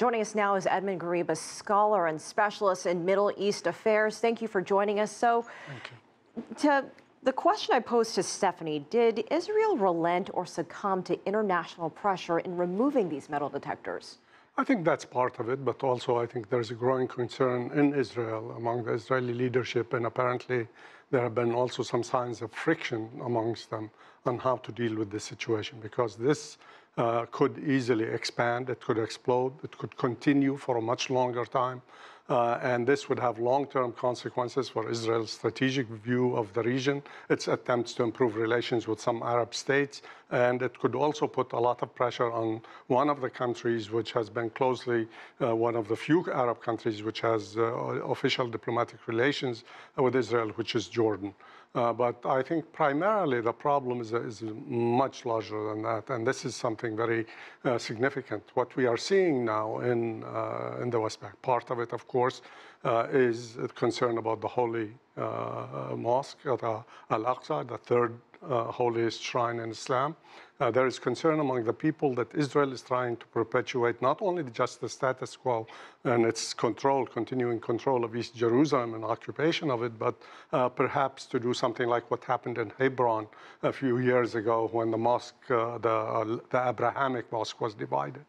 Joining us now is Edmund Ghareeb, a scholar and specialist in Middle East affairs. Thank you for joining us. So, the question I posed to Stephanie, did Israel relent or succumb to international pressure in removing these metal detectors? I think that's part of it, but also I think there's a growing concern in Israel among the Israeli leadership, and apparently there have been also some signs of friction amongst them on how to deal with this situation, because this could easily expand, it could explode, it could continue for a much longer time, and this would have long-term consequences for Israel's strategic view of the region, its attempts to improve relations with some Arab states, and it could also put a lot of pressure on one of the countries which has been closely, one of the few Arab countries which has official diplomatic relations with Israel, which is Jordan. But I think primarily the problem is much larger than that, and this is something very significant. What we are seeing now in the West Bank, part of it, of course, is a concern about the holy mosque at Al-Aqsa, the third holiest shrine in Islam. There is concern among the people that Israel is trying to perpetuate not only just the status quo and its control, continuing control of East Jerusalem and occupation of it, but perhaps to do something like what happened in Hebron a few years ago when the mosque, the Abrahamic mosque, was divided.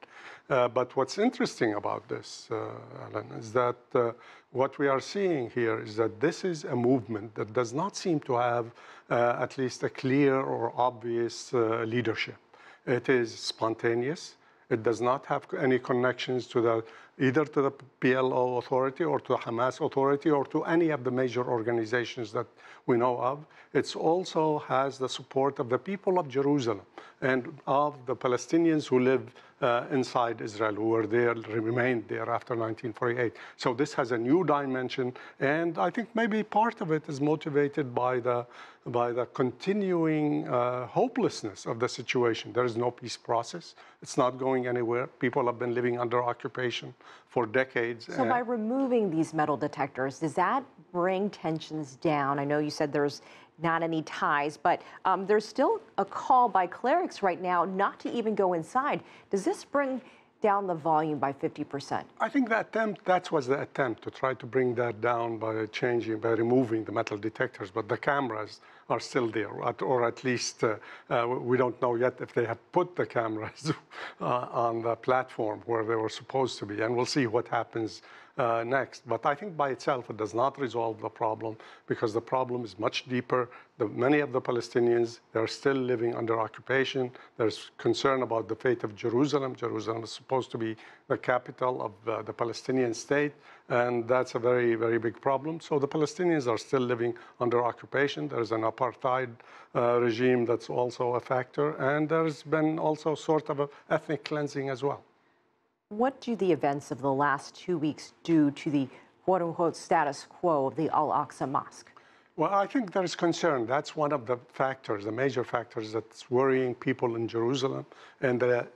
But what's interesting about this, Ellen, is that what we are seeing here is that this is a movement that does not seem to have at least a clear or obvious leadership. It is spontaneous. It does not have any connections to either to the PLO authority or to the Hamas authority or to any of the major organizations that we know of. It also has the support of the people of Jerusalem and of the Palestinians who live inside Israel, who were there, remained there after 1948. So this has a new dimension, and I think maybe part of it is motivated by the continuing hopelessness of the situation. There is no peace process. It's not going anywhere. People have been living under occupation for decades. So by removing these metal detectors, does that bring tensions down? I know you said there's not any ties, but there's still a call by clerics right now not to even go inside. Does this bring down the volume by 50%? I think that was the attempt to try to bring that down by removing the metal detectors, but the cameras are still there, or at least we don't know yet if they have put the cameras on the platform where they were supposed to be, and we'll see what happens next. But I think by itself it does not resolve the problem, because the problem is much deeper. Many of the Palestinians, they're still living under occupation. There's concern about the fate of Jerusalem. Jerusalem is supposed to be the capital of the Palestinian state, and that's a very, very big problem. So the Palestinians are still living under occupation. There's an apartheid regime that's also a factor, and there's been also sort of an ethnic cleansing as well. What do the events of the last 2 weeks do to the quote-unquote status quo of the Al-Aqsa Mosque? Well, I think there is concern. That's one of the factors, the major factors that's worrying people in Jerusalem and the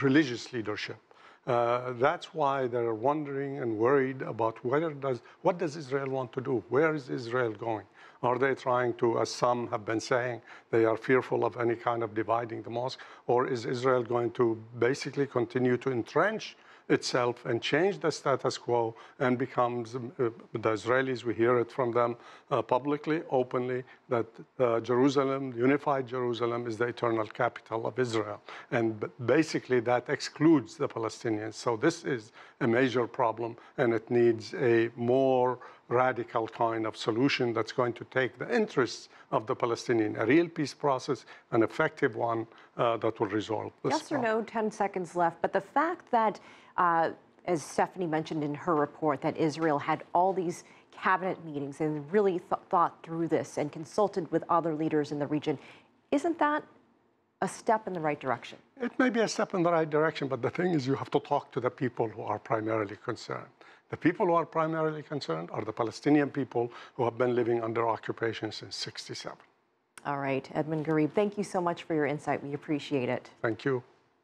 religious leadership. That's why they're wondering and worried about what does Israel want to do? Where is Israel going? Are they trying to, as some have been saying, they are fearful of any kind of dividing the mosque? Or is Israel going to basically continue to entrench itself and change the status quo and becomes, the Israelis, we hear it from them publicly, openly, that Jerusalem, unified Jerusalem, is the eternal capital of Israel. And basically that excludes the Palestinians. So this is a major problem, and it needs a more radical kind of solution that's going to take the interests of the Palestinian, a real peace process, an effective one that will resolve this Yes or no, 10 seconds left. But the fact that, as Stephanie mentioned in her report, that Israel had all these cabinet meetings and really thought through this and consulted with other leaders in the region, isn't that a step in the right direction? It may be a step in the right direction, but the thing is you have to talk to the people who are primarily concerned. The people who are primarily concerned are the Palestinian people who have been living under occupation since '67. All right, Edmund Ghareeb, thank you so much for your insight. We appreciate it. Thank you.